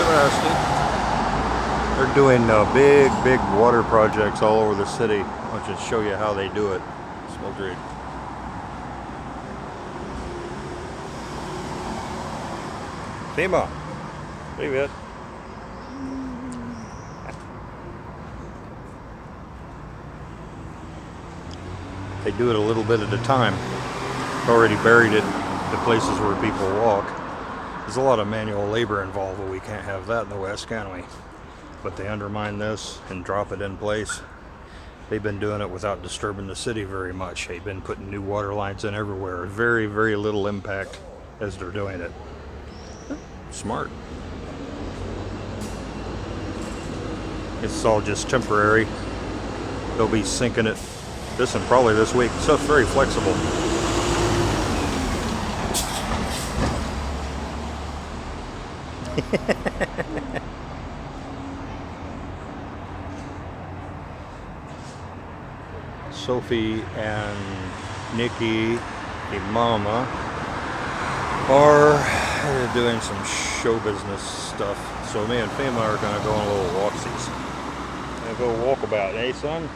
interesting. They're doing big water projects all over the city. I'll just show you how they do it. Smell great. FEMA. Привет. They do it a little bit at a time. Already buried it the places where people walk. There's a lot of manual labor involved, but we can't have that in the West, can we? But they undermine this and drop it in place. They've been doing it without disturbing the city very much. They've been putting new water lines in everywhere. Very little impact as they're doing it. Smart. It's all just temporary. They'll be sinking it this and probably this week. Stuff's very flexible. Sophie and Nikki, the mama, are doing some show business stuff. So me and FEMA are going to go on a little walksies. Gonna go walkabout, eh, son?